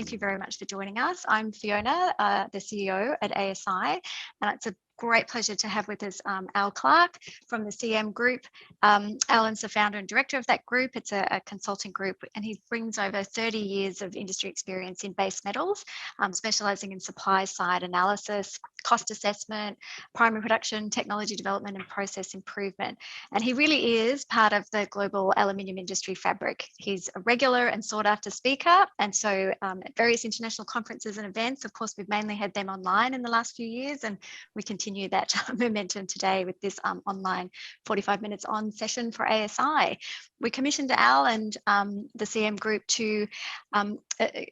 thank you very much for joining us. I'm Fiona, the CEO at ASI, and it's a great pleasure to have with us Al Clark from the CM Group. Alan's the founder and director of that group. It's a consulting group, and he brings over 30 years of industry experience in base metals, specialising in supply side analysis, cost assessment, primary production, technology development and process improvement. And he really is part of the global aluminium industry fabric. He's a regular and sought after speaker, and so at various international conferences and events. Of course, we've mainly had them online in the last few years, and we continue that momentum today with this online 45 minutes on session for ASI. We commissioned Al and the CM Group to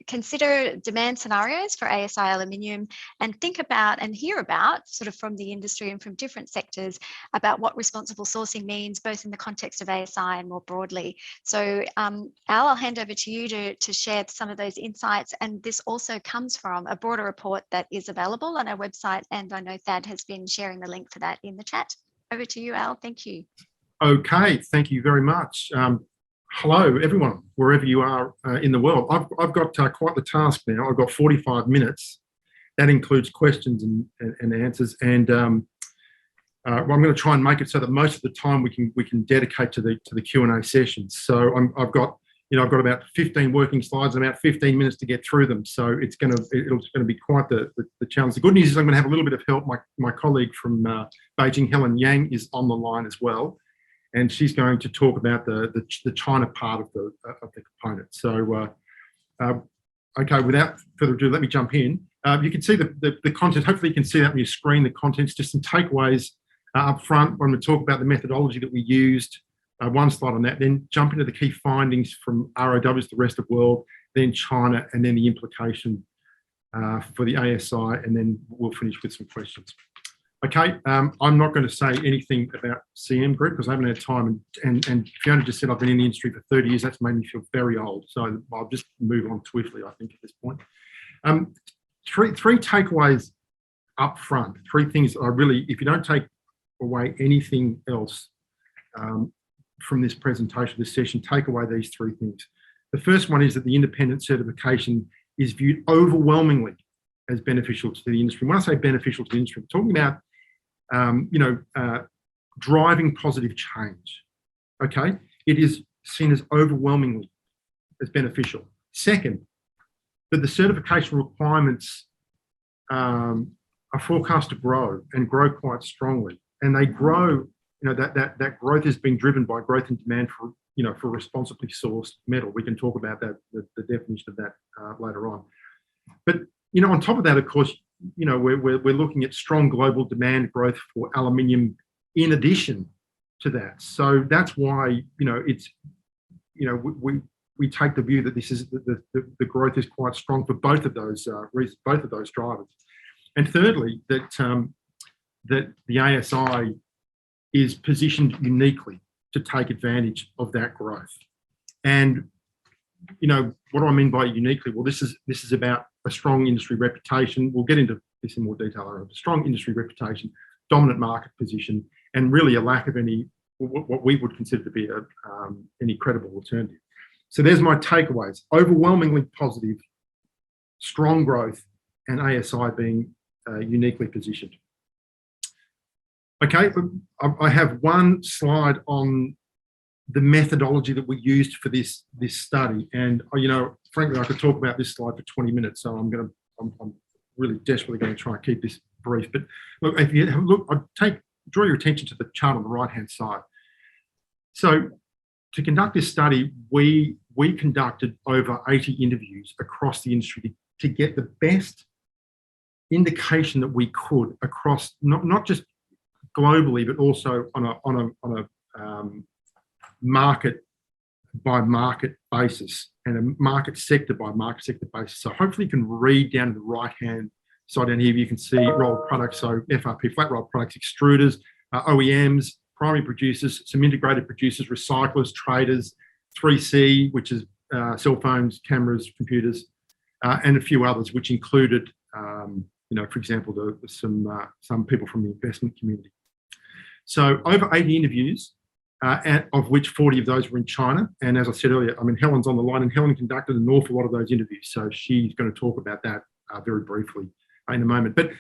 consider demand scenarios for ASI Aluminium and think about and hear about, sort of from the industry and from different sectors, about what responsible sourcing means, both in the context of ASI and more broadly. So Al, I'll hand over to you to share some of those insights. And this also comes from a broader report that is available on our website, and I know Thad has been sharing the link for that in the chat. Over to you, Al. Thank you. Okay, thank you very much. Hello, everyone, wherever you are in the world. I've got quite the task now. I've got 45 minutes. That includes questions and answers. And well, I'm going to try and make it so that most of the time we can dedicate to the Q&A sessions. So I've got about 15 working slides and about 15 minutes to get through them. So it's going to be quite the challenge. The good news is I'm going to have a little bit of help. My colleague from Beijing, Helen Yang, is on the line as well, and she's going to talk about the China part of the component. So okay, without further ado, let me jump in. You can see the content. Hopefully you can see that on your screen, the contents, just some takeaways up front when we talk about the methodology that we used. One slide on that, then jump into the key findings from ROWs, the rest of the world, then China, and then the implication for the ASI, and then we'll finish with some questions. Okay, I'm not going to say anything about CM Group because I haven't had time, and Fiona just said I've been in the industry for 30 years. That's made me feel very old, so I'll just move on swiftly, I think, at this point. Three takeaways up front, three things I really, if you don't take away anything else from this presentation, this session, take away these three things. The first one is that the independent certification is viewed overwhelmingly as beneficial to the industry. When I say beneficial to the industry, I'm talking about driving positive change. Okay, it is seen as overwhelmingly as beneficial. Second, that the certification requirements are forecast to grow and grow quite strongly, and they grow. That growth is being driven by growth in demand for responsibly sourced metal. We can talk about that, the definition of that later on. But on top of that, of course, we're looking at strong global demand growth for aluminium in addition to that. So that's why it's we take the view that this is the growth is quite strong for both of those reasons, both of those drivers. And thirdly, that the ASI is positioned uniquely to take advantage of that growth. And what do I mean by uniquely? Well, this is about a strong industry reputation. We'll get into this in more detail later. A strong industry reputation, dominant market position, and really a lack of any what we would consider to be any credible alternative. So there's my takeaways: overwhelmingly positive, strong growth, and ASI being uniquely positioned. Okay, I have one slide on the methodology that we used for this study, and frankly, I could talk about this slide for 20 minutes. So I'm really desperately going to try and keep this brief. But look, if you look, draw your attention to the chart on the right-hand side. So to conduct this study, we conducted over 80 interviews across the industry to get the best indication that we could across not just globally, but also on a market by market basis and a market sector by market sector basis. So hopefully you can read down to the right hand side down here. You can see rolled products, so FRP, flat rolled products, extruders, OEMs, primary producers, some integrated producers, recyclers, traders, 3C, which is cell phones, cameras, computers, and a few others, which included, for example, some people from the investment community. So over 80 interviews, and of which 40 of those were in China. And as I said earlier, I mean, Helen's on the line, and Helen conducted an awful lot of those interviews. So she's going to talk about that very briefly in a moment. But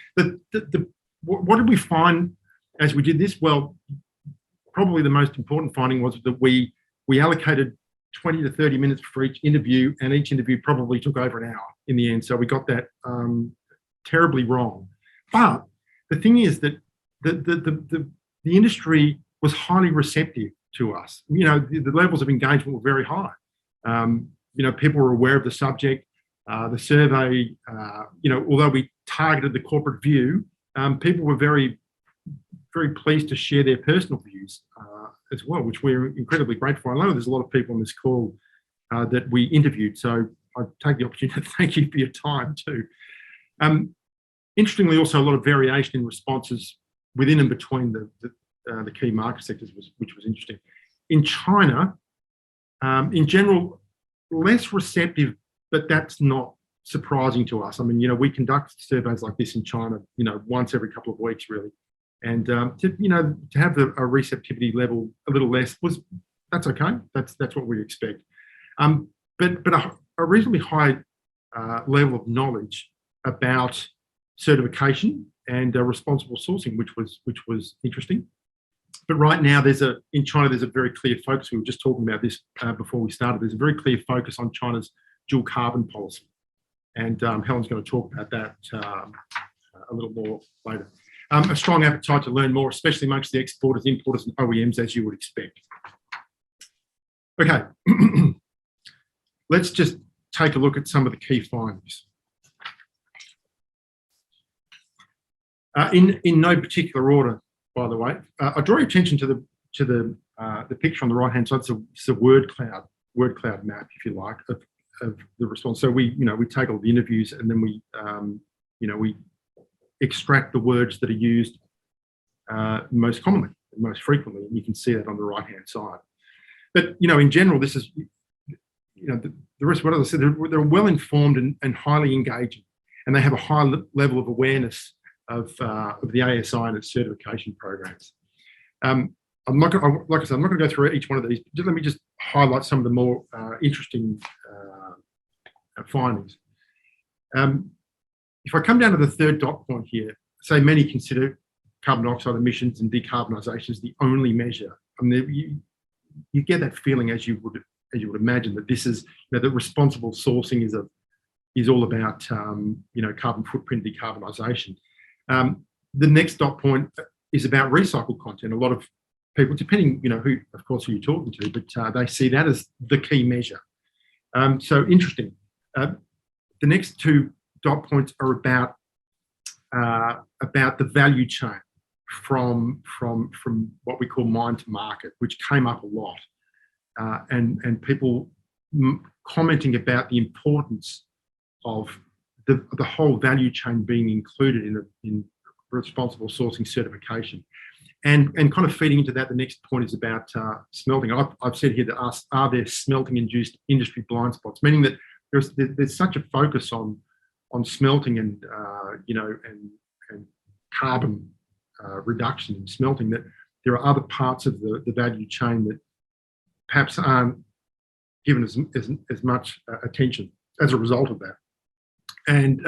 what did we find as we did this? Well, probably the most important finding was that we allocated 20 to 30 minutes for each interview, and each interview probably took over an hour in the end. So we got that terribly wrong. But the thing is that the industry was highly receptive to us. You know, the levels of engagement were very high. You know, people were aware of the subject. The survey, you know, although we targeted the corporate view, people were very, very pleased to share their personal views as well, which we're incredibly grateful. I know there's a lot of people on this call that we interviewed, so I take the opportunity to thank you for your time too. Interestingly, also a lot of variation in responses within and between the key market sectors, which was interesting. In China, in general, less receptive, but that's not surprising to us. I mean, you know, we conduct surveys like this in China, you know, once every couple of weeks, really. And you know, to have a receptivity level a little less that's okay. That's what we expect. But a reasonably high level of knowledge about certification and responsible sourcing, which was interesting. But right now, in China, there's a very clear focus. We were just talking about this before we started. There's a very clear focus on China's dual carbon policy, and Helen's going to talk about that a little more later. A strong appetite to learn more, especially amongst the exporters, importers, and OEMs, as you would expect. Okay, let's just take a look at some of the key findings. In no particular order, by the way, I draw your attention to the picture on the right-hand side. It's a word cloud map, if you like, of the response. So we take all the interviews, and then we extract the words that are used most commonly, most frequently, and you can see that on the right-hand side. But in general, this is, the rest. What I said, they're well informed and highly engaging, and they have a high level of awareness of the ASI and its certification programs. I'm not going to go through each one of these. Let me just highlight some of the more interesting findings. If I come down to the third dot point here, say many consider carbon dioxide emissions and decarbonisation as the only measure. I mean, you get that feeling as you would imagine that this is that responsible sourcing is all about carbon footprint decarbonisation. The next dot point is about recycled content. A lot of people, depending who you're talking to, but they see that as the key measure. So interesting. The next two dot points are about the value chain from what we call mine to market, which came up a lot, and people commenting about the importance of the whole value chain being included in responsible sourcing certification, and kind of feeding into that. The next point is about smelting. I've said here to ask, are there smelting-induced industry blind spots? Meaning that there's such a focus on smelting and carbon reduction in smelting that there are other parts of the value chain that perhaps aren't given as much attention as a result of that. And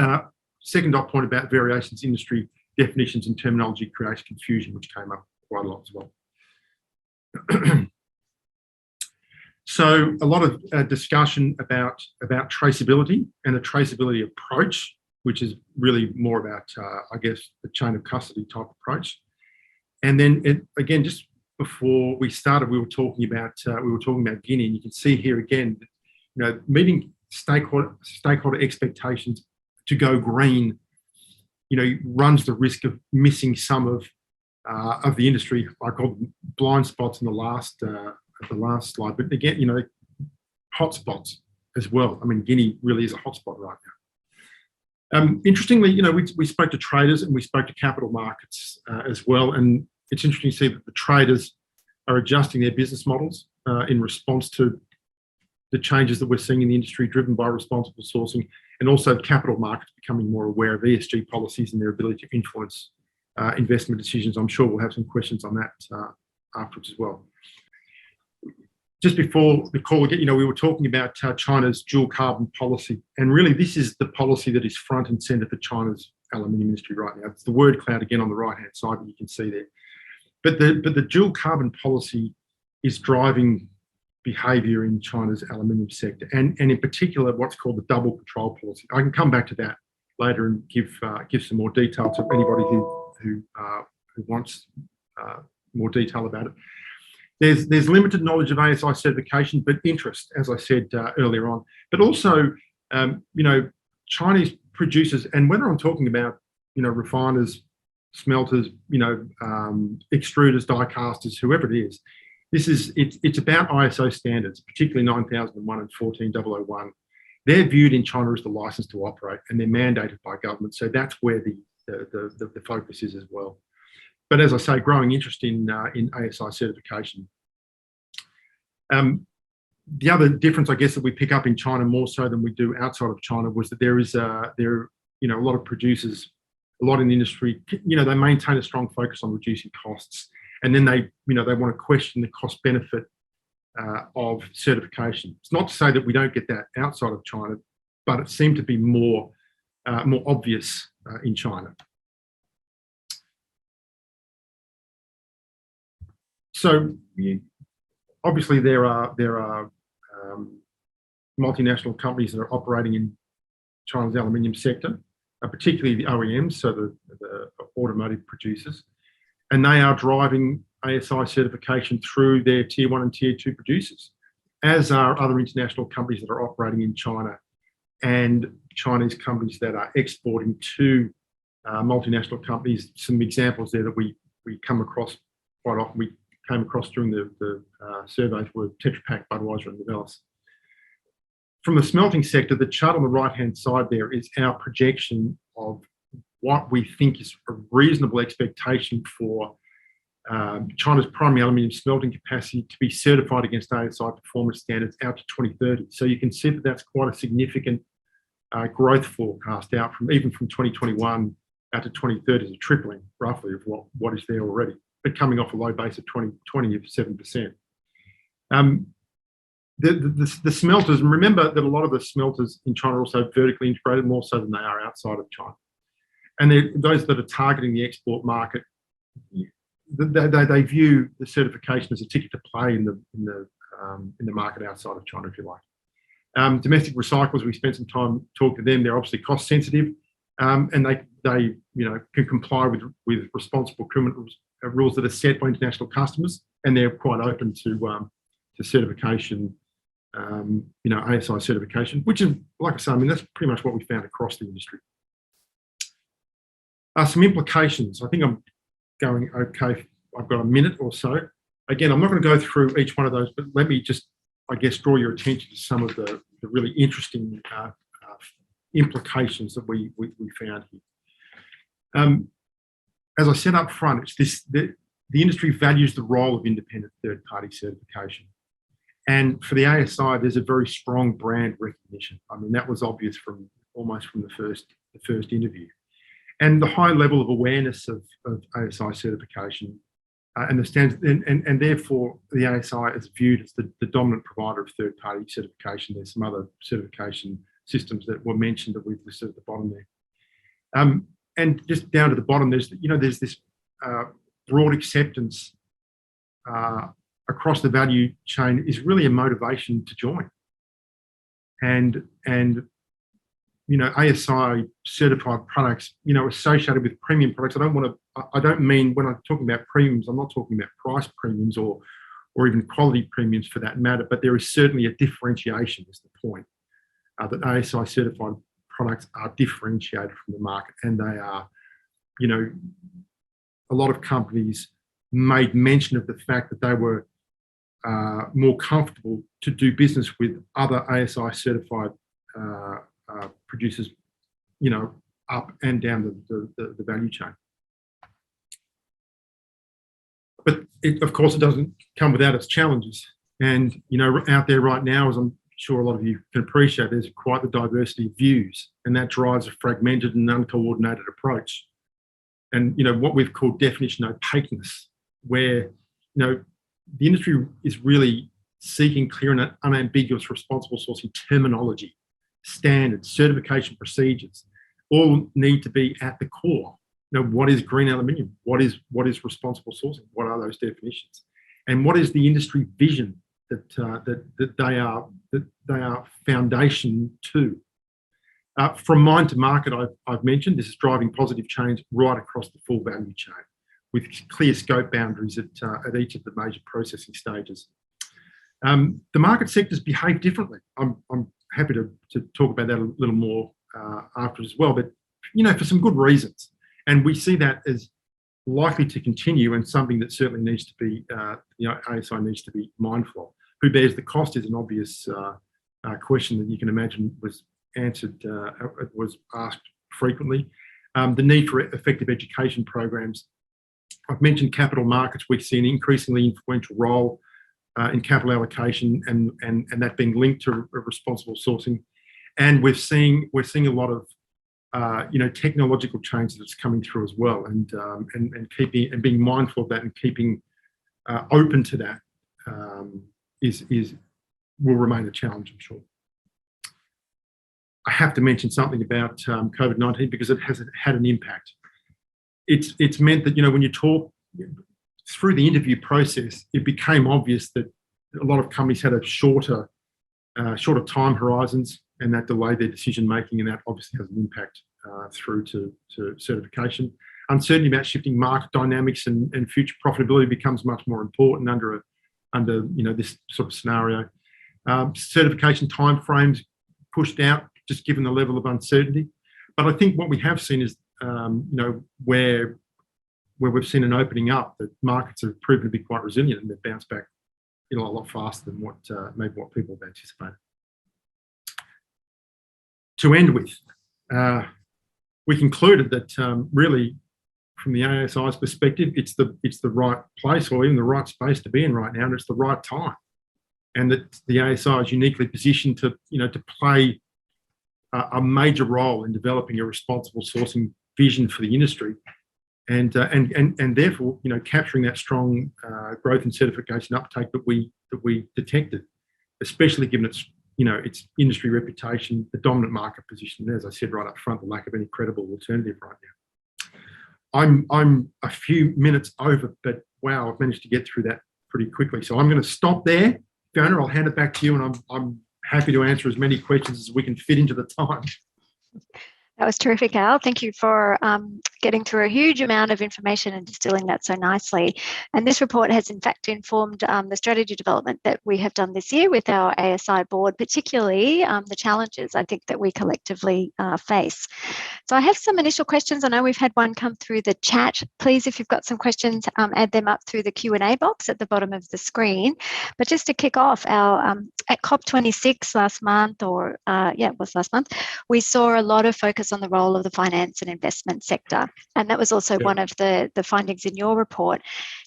second dot point about variations in industry definitions and terminology creates confusion, which came up quite a lot as well. So a lot of discussion about traceability and a traceability approach, which is really more about, I guess, the chain of custody type approach. And then again, just before we started, we were talking about Guinea. And you can see here again, meeting stakeholder expectations to go green, runs the risk of missing some of the industry. I called them blind spots in the last slide, but again, hotspots as well. I mean, Guinea really is a hotspot right now. Interestingly, we spoke to traders and we spoke to capital markets as well, and it's interesting to see that the traders are adjusting their business models in response to the changes that we're seeing in the industry driven by responsible sourcing, and also capital markets becoming more aware of ESG policies and their ability to influence investment decisions. I'm sure we'll have some questions on that afterwards as well. just before the call, we were talking about China's dual carbon policy, and really this is the policy that is front and centre for China's aluminium industry right now. It's the word cloud again on the right-hand side that you can see there. But the dual carbon policy is driving behaviour in China's aluminium sector, and in particular what's called the double control policy. I can come back to that later and give some more detail to anybody who wants more detail about it. There's limited knowledge of ASI certification, but interest, as I said earlier on. But also, Chinese producers, and whether I'm talking about, refiners, smelters, extruders, die casters, whoever it is, it's about ISO standards, particularly 9001 and 14001. They're viewed in China as the license to operate, and they're mandated by government. So that's where the focus is as well. But as I say, growing interest in ASI certification. The other difference, I guess, that we pick up in China more so than we do outside of China was that there are a lot of producers, a lot in the industry, they maintain a strong focus on reducing costs, and then they want to question the cost benefit of certification. It's not to say that we don't get that outside of China, but it seemed to be more obvious in China. So obviously there are multinational companies that are operating in China's aluminium sector, particularly the OEMs, so the automotive producers, and they are driving ASI certification through their tier 1 and tier 2 producers, as are other international companies that are operating in China and Chinese companies that are exporting to multinational companies. Some examples there that we come across quite often, we came across during the surveys were Tetra Pak, Budweiser and Novelis. From the smelting sector, the chart on the right-hand side there is our projection of what we think is a reasonable expectation for China's primary aluminium smelting capacity to be certified against ASI performance standards out to 2030. So you can see that that's quite a significant growth forecast out from 2021 out to 2030 is a tripling roughly of what is there already, but coming off a low base of 2020 of 7%. The smelters, and remember that a lot of the smelters in China are also vertically integrated, more so than they are outside of China. And those that are targeting the export market, they view the certification as a ticket to play in the market outside of China, if you like. Domestic recyclers, we spent some time talking to them. They're obviously cost sensitive, and they can comply with responsible criminal rules that are set by international customers, and they're quite open to certification, ASI certification, which is, like I say, that's pretty much what we found across the industry. Some implications. I think I'm going okay. I've got a minute or so. Again, I'm not going to go through each one of those, but let me just, I guess, draw your attention to some of the really interesting implications that we found here. As I said up front, it's the industry values the role of independent third-party certification. And for the ASI, there's a very strong brand recognition. That was obvious almost from the first interview. And the high level of awareness of ASI certification and the standards, and therefore the ASI is viewed as the dominant provider of third-party certification. There's some other certification systems that were mentioned that we've listed at the bottom there. And just down to the bottom, there's this broad acceptance across the value chain is really a motivation to join. And ASI certified products, associated with premium products. I don't mean, when I'm talking about premiums, I'm not talking about price premiums or even quality premiums for that matter, but there is certainly a differentiation is the point, that ASI certified products are differentiated from the market, and they are, a lot of companies made mention of the fact that they were more comfortable to do business with other ASI certified producers, up and down the value chain. But of course, it doesn't come without its challenges. And, out there right now, as I'm sure a lot of you can appreciate, there's quite the diversity of views, and that drives a fragmented and uncoordinated approach. And, what we've called definition opaqueness, where, the industry is really seeking clear and unambiguous responsible sourcing terminology, standards, certification procedures, all need to be at the core. What is green aluminium? What is responsible sourcing? What are those definitions? And what is the industry vision that they are foundation to? From mine to market, I've mentioned this is driving positive change right across the full value chain, with clear scope boundaries at each of the major processing stages. The market sectors behave differently. I'm happy to talk about that a little more after as well, but for some good reasons. And we see that as likely to continue, and something that certainly needs to be, ASI needs to be mindful of. Who bears the cost is an obvious question that you can imagine was answered, was asked frequently. The need for effective education programs. I've mentioned capital markets. We see an increasingly influential role in capital allocation, and that being linked to responsible sourcing. And we're seeing a lot of technological change that's coming through as well, and being mindful of that and keeping open to that will remain a challenge, I'm sure. I have to mention something about COVID-19 because it has had an impact. It's meant that when you talk through the interview process, it became obvious that a lot of companies had a shorter time horizons, and that delayed their decision making, and that obviously has an impact through to certification. Uncertainty about shifting market dynamics and future profitability becomes much more important under this sort of scenario. Certification timeframes pushed out just given the level of uncertainty. But I think what we have seen is where we've seen an opening up, that markets have proven to be quite resilient, and they've bounced back a lot faster than what people have anticipated. To end with, we concluded that really, from the ASI's perspective, it's the right place, or even the right space to be in right now, and it's the right time, and that the ASI is uniquely positioned to play a major role in developing a responsible sourcing vision for the industry, and therefore capturing that strong growth and certification uptake that we detected, especially given its industry reputation, the dominant market position, and as I said right up front, the lack of any credible alternative right now. I'm a few minutes over, but wow, I've managed to get through that pretty quickly. So I'm going to stop there. Fiona, I'll hand it back to you, and I'm happy to answer as many questions as we can fit into the time. That was terrific, Al. Thank you for getting through a huge amount of information and distilling that so nicely. And this report has in fact informed the strategy development that we have done this year with our ASI board, particularly the challenges I think that we collectively face. So I have some initial questions. I know we've had one come through the chat. Please, if you've got some questions, add them up through the Q&A box at the bottom of the screen. But just to kick off, our at COP26 last month, it was last month, we saw a lot of focus on the role of the finance and investment sector. And that was also one of the findings in your report.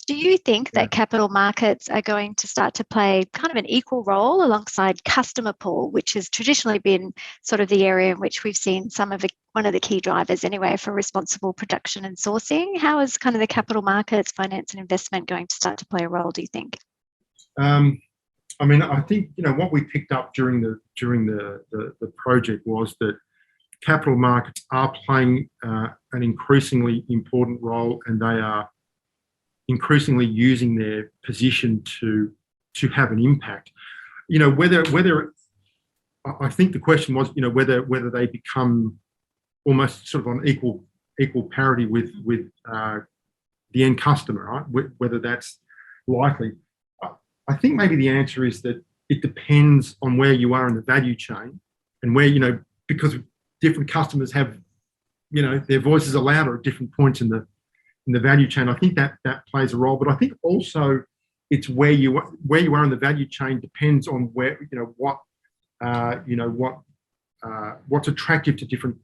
Do you think that capital markets are going to start to play kind of an equal role alongside customer pull, which has traditionally been sort of the area in which we've seen one of the key drivers anyway for responsible production and sourcing? How is kind of the capital markets, finance and investment going to start to play a role, do you think? I think what we picked up during the project was that capital markets are playing an increasingly important role, and they are increasingly using their position to have an impact. Whether I think the question was, whether they become almost sort of on equal parity with the end customer, right? Whether that's likely. I think maybe the answer is that it depends on where you are in the value chain, and where, because different customers have, their voices are louder at different points in the value chain. I think that plays a role, but I think also it's where you are in the value chain depends on where, what's attractive to different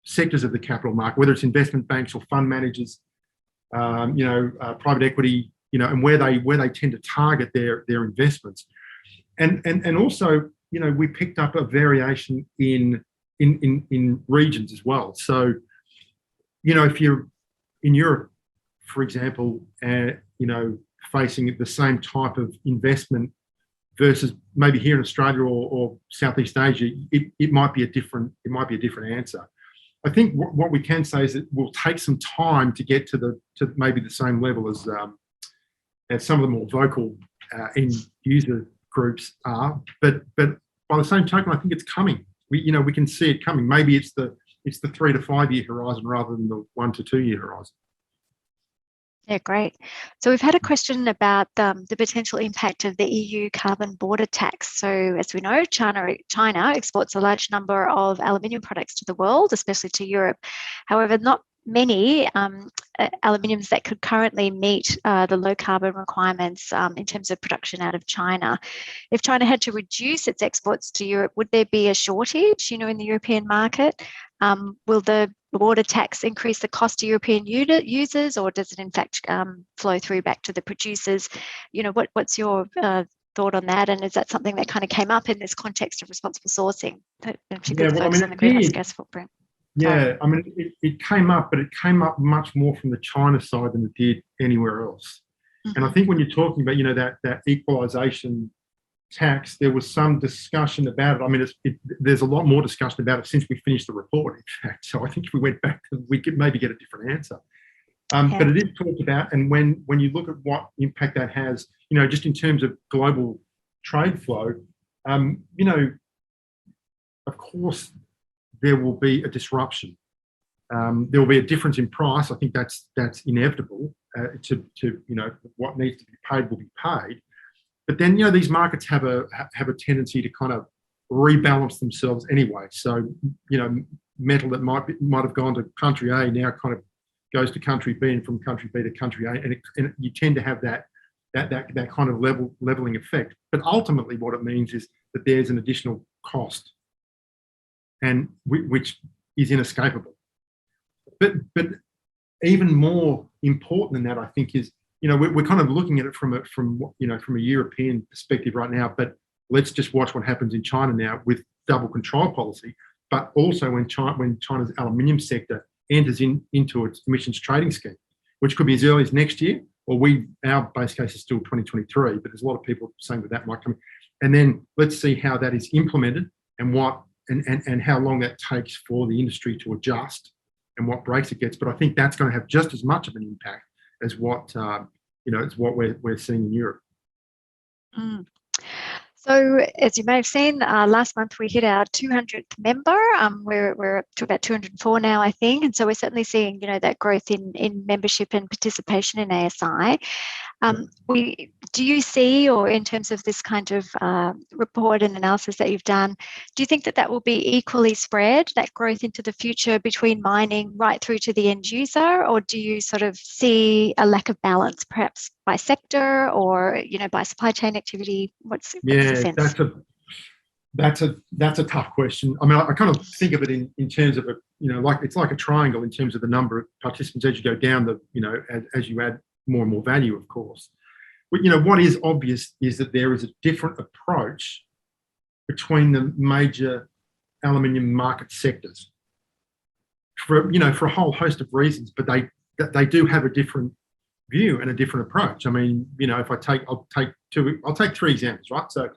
sectors of the capital market, whether it's investment banks or fund managers, private equity, and where they tend to target their investments, and also, we picked up a variation in regions as well. So, if you're in Europe, for example, facing the same type of investment versus maybe here in Australia or Southeast Asia, it might be a different answer. I think what we can say is it will take some time to get to maybe the same level as some of the more vocal end user groups are. But by the same token, I think it's coming. We can see it coming. Maybe it's the 3 to 5 year horizon rather than the 1 to 2 year horizon. Yeah, great. So we've had a question about the potential impact of the EU carbon border tax. So as we know, China exports a large number of aluminium products to the world, especially to Europe. However, not many aluminiums that could currently meet the low carbon requirements in terms of production out of China. If China had to reduce its exports to Europe, would there be a shortage, in the European market? Will the border tax increase the cost to European users, or does it in fact flow through back to the producers? What's your thought on that? And is that something that kind of came up in this context of responsible sourcing, particularly focus on the greenhouse gas footprint? Yeah, I mean, it came up, but it came up much more from the China side than it did anywhere else. Mm-hmm. And I think when you're talking about, that equalisation tax, there was some discussion about it. I mean, there's a lot more discussion about it since we finished the report, in fact. So I think if we went back, we could maybe get a different answer. But it is talked about, and when you look at what impact that has, just in terms of global trade flow, of course, there will be a disruption. There will be a difference in price. I think that's inevitable. To what needs to be paid will be paid. But then these markets have a tendency to kind of rebalance themselves anyway. So metal that might have gone to country A now kind of goes to country B, and from country B to country A, and you tend to have that kind of leveling effect. But ultimately, what it means is that there's an additional cost, and which is inescapable. But even more important than that, I think, is we're kind of looking at it from a European perspective right now. But let's just watch what happens in China now with double control policy. But also when China's aluminium sector enters into its emissions trading scheme, which could be as early as next year, or our base case is still 2023. But there's a lot of people saying that might come. And then let's see how that is implemented and and how long that takes for the industry to adjust and what breaks it gets. But I think that's going to have just as much of an impact as what we're seeing in Europe. Mm. So, as you may have seen, last month we hit our 200th member. We're up to about 204 now, I think, and so we're certainly seeing that growth in membership and participation in ASI. Do you see, or in terms of this kind of report and analysis that you've done, do you think that will be equally spread, that growth into the future between mining right through to the end user, or do you sort of see a lack of balance, perhaps by sector or by supply chain activity? What's the sense? That's a tough question. I mean, I kind of think of it in terms of it's like a triangle in terms of the number of participants as you go down as you add more and more value, of course. But what is obvious is that there is a different approach between the major aluminium market sectors for a whole host of reasons. But they do have a different view and a different approach. I mean, if I'll take three examples, right? So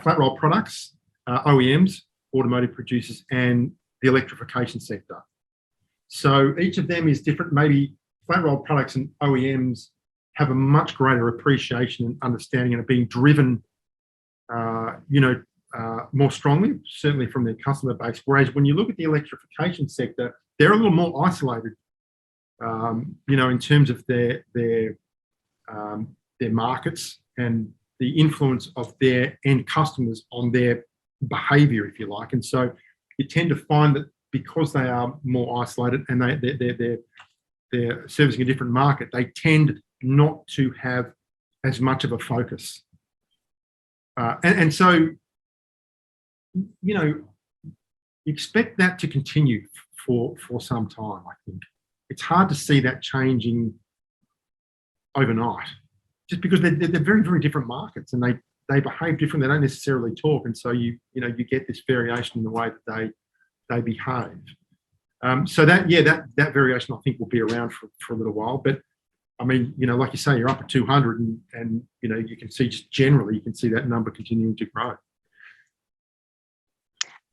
flat roll products, OEMs, automotive producers, and the electrification sector. So each of them is different. Maybe flat roll products and OEMs have a much greater appreciation and understanding and are being driven, more strongly, certainly from their customer base. Whereas when you look at the electrification sector, they're a little more isolated, in terms of their markets and the influence of their end customers on their behaviour, if you like. And so you tend to find that because they are more isolated and they're servicing a different market, they tend not to have as much of a focus. And so, you expect that to continue for some time, I think. It's hard to see that changing overnight, just because they're very, very different markets and they behave different. They don't necessarily talk. And so you get this variation in the way that they behave. So that variation, I think, will be around for a little while. But I mean, like you say, you're up at 200 and you can see just generally, you can see that number continuing to grow.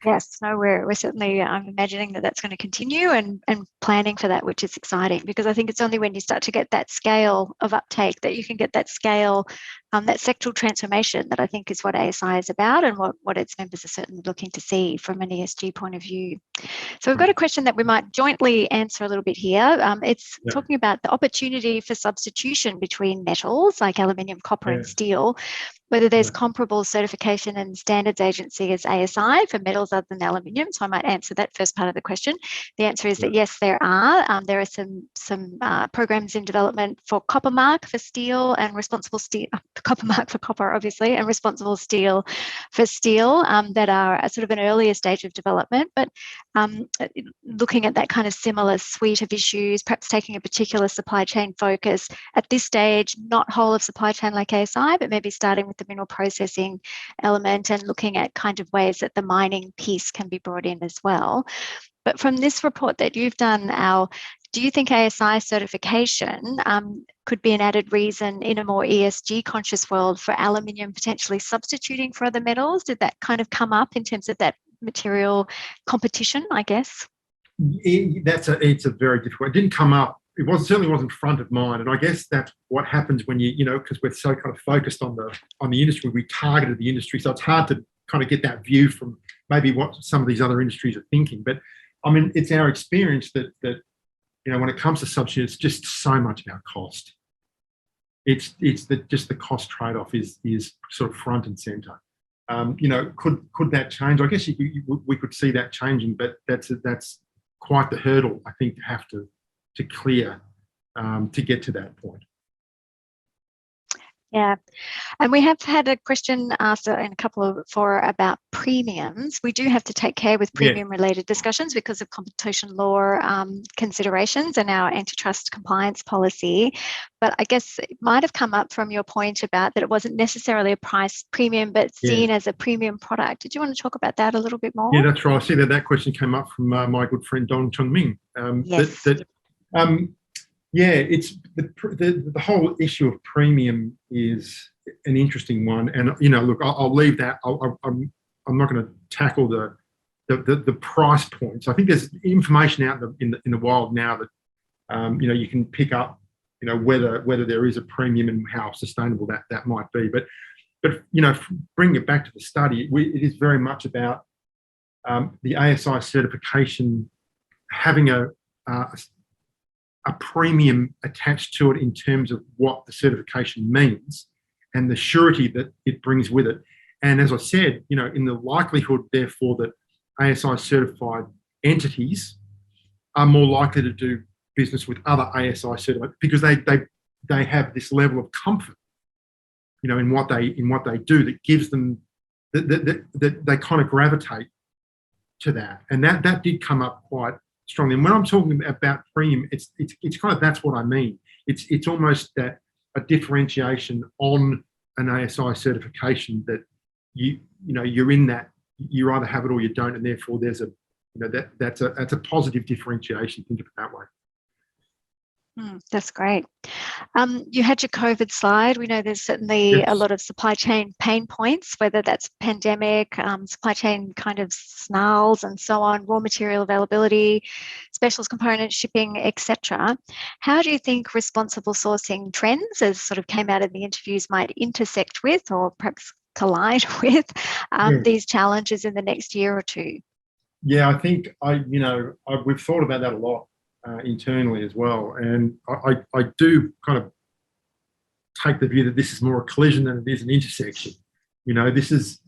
Yes, no, we're certainly, I'm imagining that that's going to continue and planning for that, which is exciting, because I think it's only when you start to get that scale of uptake that you can get that scale, that sectoral transformation that I think is what ASI is about, and what its members are certainly looking to see from an ESG point of view. So we've got a question that we might jointly answer a little bit here. It's talking about the opportunity for substitution between metals like aluminium, copper and steel, whether there's comparable certification and standards agency as ASI for metals other than aluminium. So I might answer that first part of the question. The answer is that yes, there are. There are some programs in development for copper mark for steel and responsible steel, copper mark for copper, obviously, and responsible steel for steel that are at sort of an earlier stage of development, but looking at that kind of similar suite of issues, perhaps taking a particular supply chain focus at this stage, not whole of supply chain like ASI, but maybe starting with the mineral processing element and looking at kind of ways that the mining piece can be brought in as well. But from this report that you've done, Al, do you think ASI certification could be an added reason in a more ESG conscious world for aluminium potentially substituting for other metals? Did that kind of come up in terms of that material competition, I guess? It's a very difficult. It didn't come up. Certainly wasn't front of mind, and I guess that's what happens when because we're so kind of focused on the industry, we targeted the industry, so it's hard to kind of get that view from maybe what some of these other industries are thinking. But I mean, it's our experience that when it comes to substitution, it's just so much about cost. It's just the cost trade-off is sort of front and centre. Could that change? I guess we could see that changing, but that's quite the hurdle I think to have to clear to get to that point. Yeah, and we have had a question asked in a couple about premiums. We do have to take care with premium-related discussions because of competition law considerations and our antitrust compliance policy. But I guess it might have come up from your point about that it wasn't necessarily a price premium, but seen as a premium product. Did you want to talk about that a little bit more? Yeah, that's right. I see that question came up from my good friend Don Chongming. Yes. It's the whole issue of premium is an interesting one, and look, I'll leave that. I'm not going to tackle the price points. I think there's information out in the wild now that you can pick up whether there is a premium and how sustainable that might be. But bring it back to the study. It is very much about the ASI certification having a premium attached to it in terms of what the certification means and the surety that it brings with it. And as I said, in the likelihood, therefore, that ASI certified entities are more likely to do business with other ASI certified because they have this level of comfort, in what they do that gives them that they kind of gravitate to that. And that did come up quite strongly. And when I'm talking about premium, it's kind of, that's what I mean. It's almost that a differentiation on an ASI certification that you're in that, you either have it or you don't, and therefore there's that's a positive differentiation. Think of it that way. That's great. You had your COVID slide. We know there's certainly a lot of supply chain pain points, whether that's pandemic, supply chain kind of snarls and so on, raw material availability, specials component shipping, etc. How do you think responsible sourcing trends, as sort of came out in the interviews, might intersect with or perhaps collide with these challenges in the next year or two? Yeah, I think we've thought about that a lot. Internally as well, and I do kind of take the view that this is more a collision than it is an intersection. This is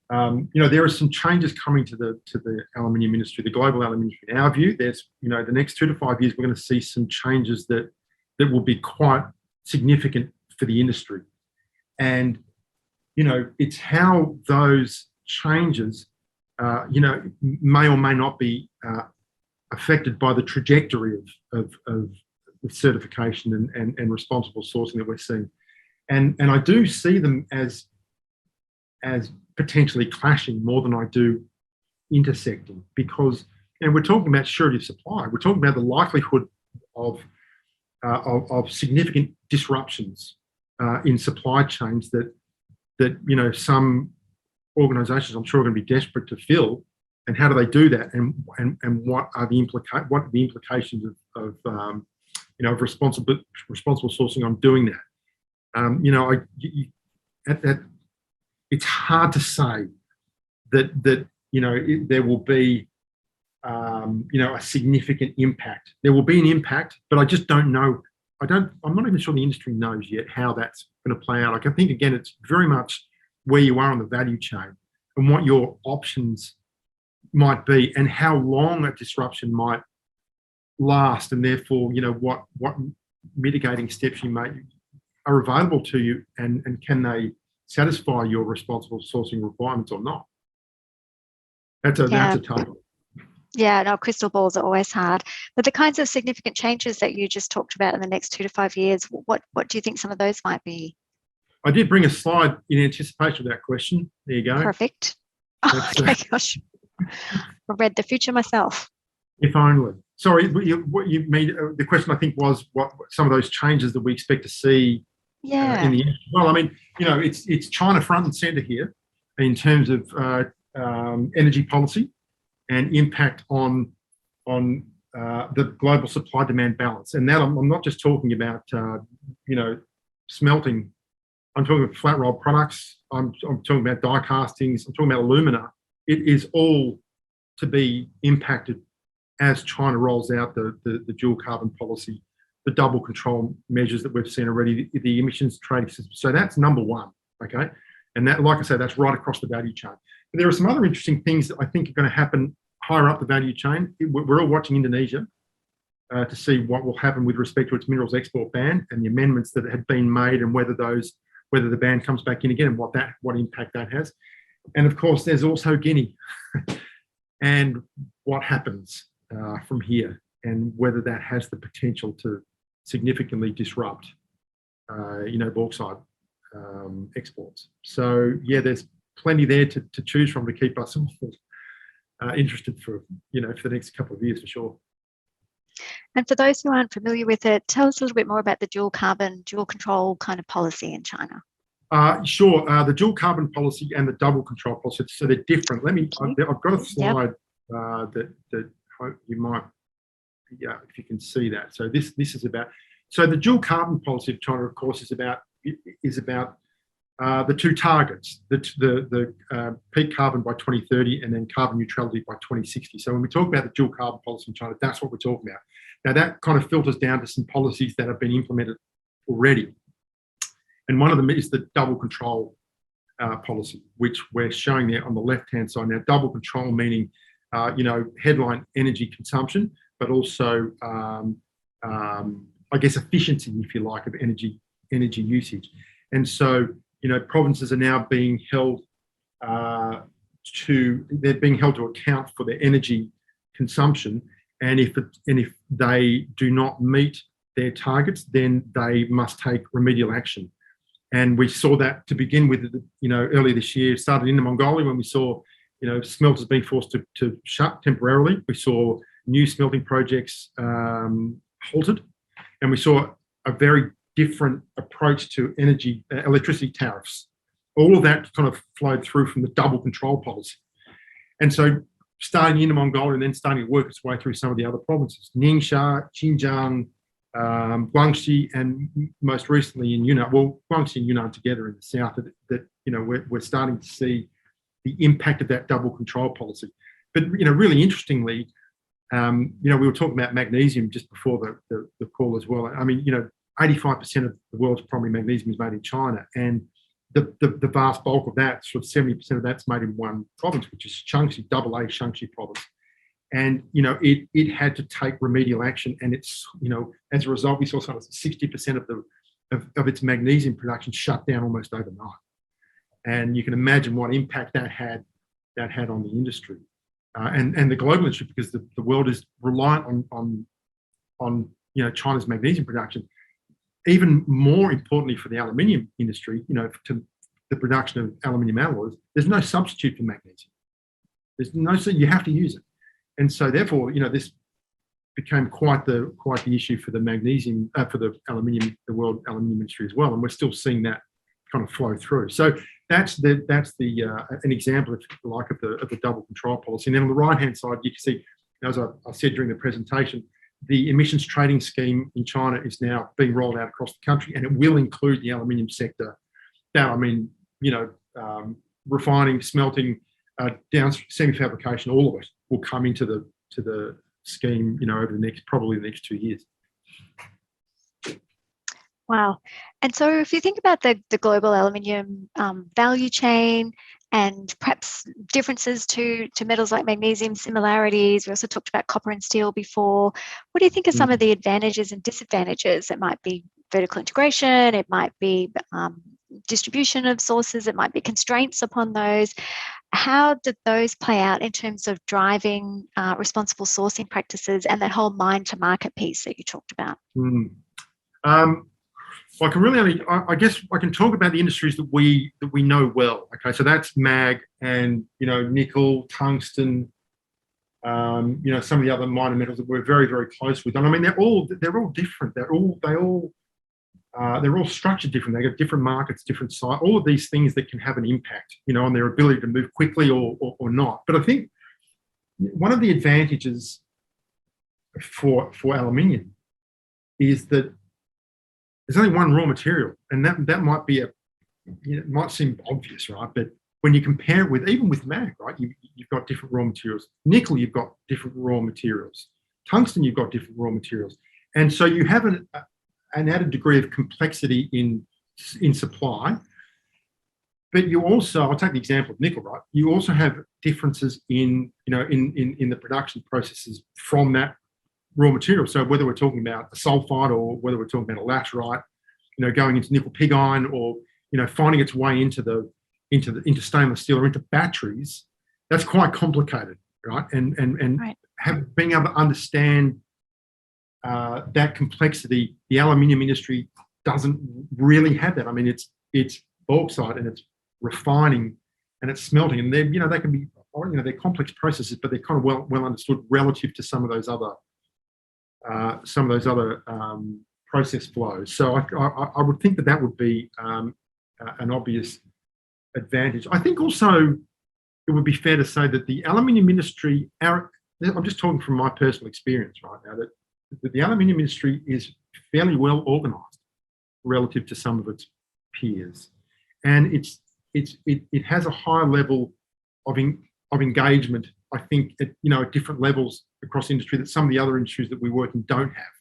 there are some changes coming to the aluminium industry, the global aluminium industry. In our view, there's the next 2 to 5 years we're going to see some changes that will be quite significant for the industry, and it's how those changes may or may not be affected by the trajectory of certification and responsible sourcing that we're seeing, and I do see them as potentially clashing more than I do intersecting, because we're talking about surety of supply. We're talking about the likelihood of of significant disruptions in supply chains that some organisations, I'm sure, are going to be desperate to fill. And how do they do that? And what are the implications of responsible sourcing on doing that? It's hard to say that there will be a significant impact. There will be an impact, but I just don't know. I'm not even sure the industry knows yet how that's going to play out. Like, I think, again, it's very much where you are on the value chain and what your options might be and how long a disruption might last, and therefore, what mitigating steps are available to you, and can they satisfy your responsible sourcing requirements or not. That's a tough one. Yeah, no, crystal balls are always hard. But the kinds of significant changes that you just talked about in the next 2 to 5 years, what do you think some of those might be? I did bring a slide in anticipation of that question. There you go. Perfect. Oh my gosh. I read the future myself. If only. Sorry, what you mean, the question I think was what some of those changes that we expect to see in the industry. Well, I mean, it's China front and centre here in terms of energy policy and impact on the global supply-demand balance. And that I'm not just talking about, smelting. I'm talking about flat rolled products. I'm talking about die castings. I'm talking about alumina. It is all to be impacted as China rolls out the dual carbon policy, the double control measures that we've seen already, the emissions trading system. So that's number one, okay? And that, like I said, that's right across the value chain. But there are some other interesting things that I think are going to happen higher up the value chain. We're all watching Indonesia to see what will happen with respect to its minerals export ban and the amendments that have been made, and whether the ban comes back in again and what impact that has. And of course, there's also Guinea and what happens from here, and whether that has the potential to significantly disrupt, bauxite exports. So yeah, there's plenty there to choose from to keep us all interested for the next couple of years for sure. And for those who aren't familiar with it, tell us a little bit more about the dual carbon, dual control kind of policy in China. Sure. The dual carbon policy and the double control policy, so they're different. I've got a slide that you might, if you can see that. So this is about. So the dual carbon policy of China, of course, is about the two targets: the peak carbon by 2030 and then carbon neutrality by 2060. So when we talk about the dual carbon policy in China, that's what we're talking about. Now that kind of filters down to some policies that have been implemented already, and one of them is the double control policy, which we're showing there on the left-hand side. Now, double control meaning headline energy consumption, but also I guess efficiency, if you like, of energy usage. And so provinces are now being held to account for their energy consumption, and if they do not meet their targets, then they must take remedial action. And we saw that to begin with, earlier this year. It started in Mongolia when we saw, smelters being forced to shut temporarily. We saw new smelting projects halted, and we saw a very different approach to electricity tariffs. All of that kind of flowed through from the double control policy. And so starting in Mongolia and then starting to work its way through some of the other provinces, Ningxia, Xinjiang, Guangxi, and most recently in Yunnan. Well, Guangxi and Yunnan together in the south, that we're starting to see the impact of that double control policy. But really interestingly, we were talking about magnesium just before the call as well. I mean, 85% of the world's primary magnesium is made in China, and the vast bulk of that, sort of 70% of that's made in one province, which is Shaanxi, AA Shaanxi province. And it had to take remedial action, and it's as a result, we saw sort of 60% of its magnesium production shut down almost overnight. And you can imagine what impact that had on the industry and the global industry, because the world is reliant on China's magnesium production. Even more importantly for the aluminium industry, to the production of aluminium alloys, there's no substitute for magnesium. You have to use it. And so therefore, this became quite the issue for the magnesium, for the aluminium, the world aluminium industry as well, and we're still seeing that kind of flow through. So that's an example, if you like, of the double control policy. And then on the right hand side, you can see, as I said during the presentation, the emissions trading scheme in China is now being rolled out across the country, and it will include the aluminium sector. Now, I mean, refining, smelting, down semi-fabrication, all of it will come into the scheme, over probably the next 2 years. Wow. And so if you think about the global aluminium value chain and perhaps differences to metals like magnesium, similarities, we also talked about copper and steel before. What do you think are some of the advantages and disadvantages? It might be vertical integration, it might be distribution of sources, it might be constraints upon those. How did those play out in terms of driving responsible sourcing practices and that whole mine to market piece that you talked about? I can really only, I guess I can talk about the industries that we know well. Okay, so that's mag and nickel, tungsten, some of the other minor metals that we're very, very close with. And I mean, they're all different. They're all structured different. They got different markets, different size. All of these things that can have an impact, on their ability to move quickly or not. But I think one of the advantages for aluminium is that there's only one raw material, and that might be it might seem obvious, right? But when you compare it even with mag, right, you've got different raw materials. Nickel, you've got different raw materials. Tungsten, you've got different raw materials, and so you have an added degree of complexity in supply. But you also, I'll take the example of nickel, right? You also have differences in the production processes from that raw material. So whether we're talking about a sulfide or whether we're talking about a laterite, going into nickel pig iron, or finding its way into stainless steel or into batteries, that's quite complicated, right? And right. Being able to understand that complexity, the aluminium industry doesn't really have that. I mean, it's bauxite and it's refining and it's smelting, and they can be they're complex processes, but they're kind of well understood relative to some of those other process flows. So I would think that would be an obvious advantage. I think also it would be fair to say that the aluminium industry, I'm just talking from my personal experience right now, that the aluminium industry is fairly well organised relative to some of its peers, and it has a high level of engagement, I think, at different levels across industry that some of the other industries that we work in don't have,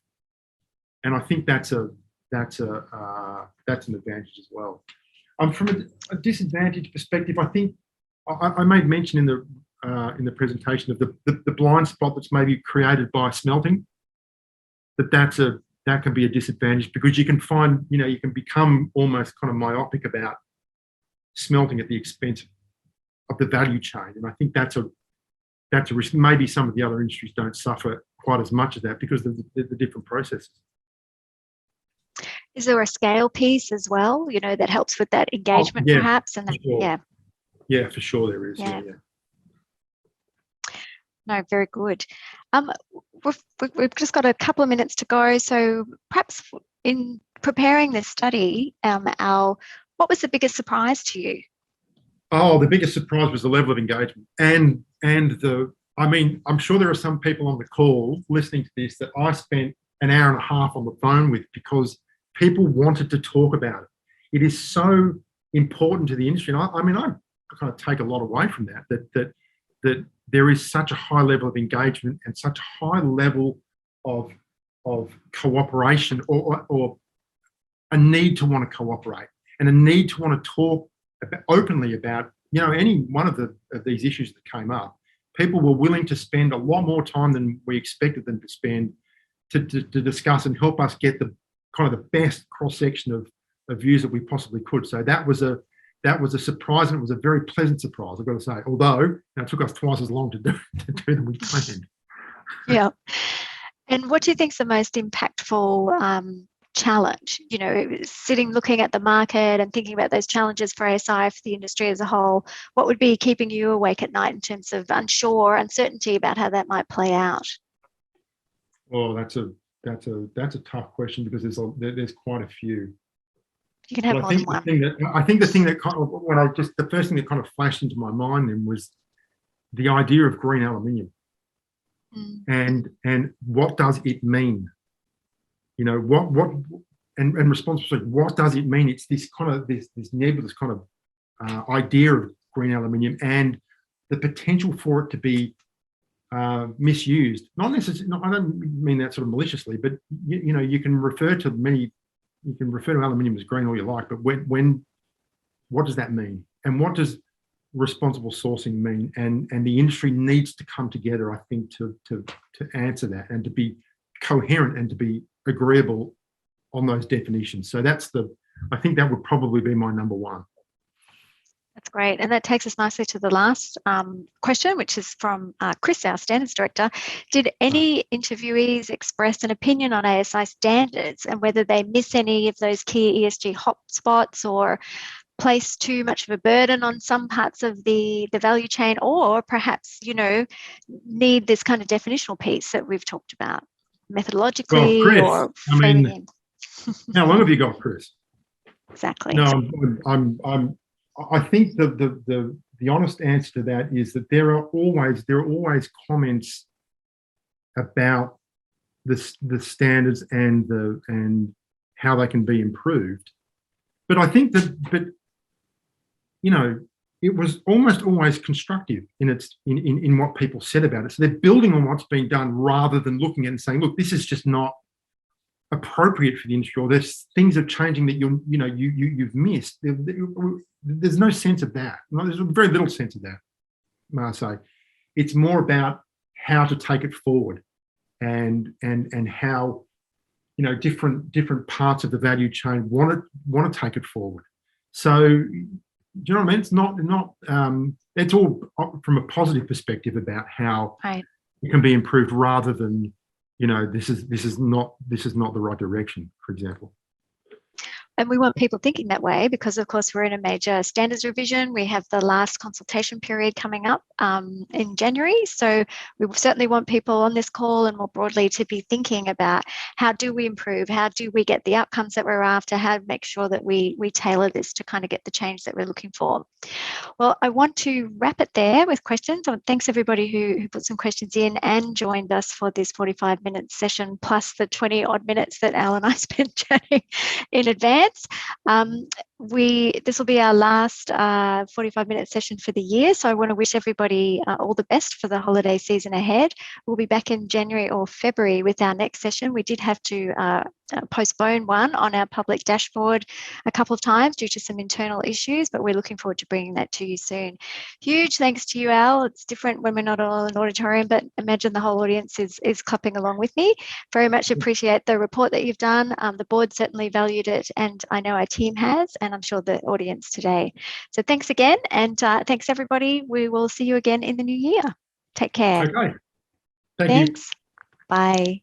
and I think that's an advantage as well. From a disadvantage perspective, I think I made mention in the presentation of the blind spot that's maybe created by smelting. That can be a disadvantage, because you can find, you can become almost kind of myopic about smelting at the expense of the value chain, and I think that's a risk. Maybe some of the other industries don't suffer quite as much of that because of the different processes. Is there a scale piece as well, that helps with that engagement, perhaps? And sure. Yeah, for sure there is. Yeah. No, very good. We've just got a couple of minutes to go, so perhaps in preparing this study, Al, what was the biggest surprise to you? Oh, the biggest surprise was the level of engagement, and I'm sure there are some people on the call listening to this that I spent an hour and a half on the phone with, because people wanted to talk about it. It is so important to the industry, and I kind of take a lot away from that there is such a high level of engagement and such a high level of cooperation, or a need to want to cooperate and a need to want to talk openly about any one of these issues that came up. People were willing to spend a lot more time than we expected them to spend to discuss and help us get the kind of the best cross section of views that we possibly could. So that was a surprise, and it was a very pleasant surprise, I've got to say, although it took us twice as long to do than we planned. Yeah. And what do you think is the most impactful challenge? Sitting, looking at the market and thinking about those challenges for ASI, for the industry as a whole, what would be keeping you awake at night in terms of uncertainty about how that might play out? Oh, that's a tough question, because there's quite a few. You can have more than one. The thing that kind of, the first thing that kind of flashed into my mind then was the idea of green aluminium. And what does it mean? You know, and responsibly, what does it mean? It's this kind of this nebulous kind of idea of green aluminium, and the potential for it to be misused. Not necessarily. I don't mean that sort of maliciously, but you know, you can refer to aluminium as green all you like, but what does that mean? And what does responsible sourcing mean? And the industry needs to come together, I think, to answer that, and to be coherent and to be agreeable on those definitions. So I think that would probably be my number one. That's great. And that takes us nicely to the last question, which is from Chris, our standards director. Did any interviewees express an opinion on ASI standards and whether they miss any of those key ESG hotspots, or place too much of a burden on some parts of the value chain, or perhaps, you know, need this kind of definitional piece that we've talked about methodologically, Chris, or framing in? How long have you got, Chris? Exactly. No, I think the honest answer to that is that there are always comments about the standards and how they can be improved. But I think that you know, it was almost always constructive in what people said about it. So they're building on what's been done, rather than looking at it and saying, look, this is just not appropriate for the industry, or there's things are changing that you've missed. There's no sense of that. There's very little sense of that, may I say. It's more about how to take it forward, and how, you know, different parts of the value chain want to take it forward. So, do you know what I mean? It's not it's all from a positive perspective about how it can be improved, rather than, you know, this is not the right direction, for example. And we want people thinking that way because, of course, we're in a major standards revision. We have the last consultation period coming up in January. So we certainly want people on this call and more broadly to be thinking about how do we improve? How do we get the outcomes that we're after? How to make sure that we tailor this to kind of get the change that we're looking for. Well, I want to wrap it there with questions. Thanks everybody who put some questions in and joined us for this 45-minute session, plus the 20 odd minutes that Al and I spent chatting in advance. This will be our last 45-minute session for the year, so I want to wish everybody all the best for the holiday season ahead. We'll be back in January or February with our next session. We did have to postpone one on our public dashboard a couple of times due to some internal issues, but we're looking forward to bringing that to you soon. Huge thanks to you, Al. It's different when we're not all in an auditorium, but imagine the whole audience is clapping along with me. Very much appreciate the report that you've done. The board certainly valued it, and I know our team has, and I'm sure the audience today. So thanks again, and thanks everybody. We will see you again in the new year. Take care. Okay. Thanks. Bye.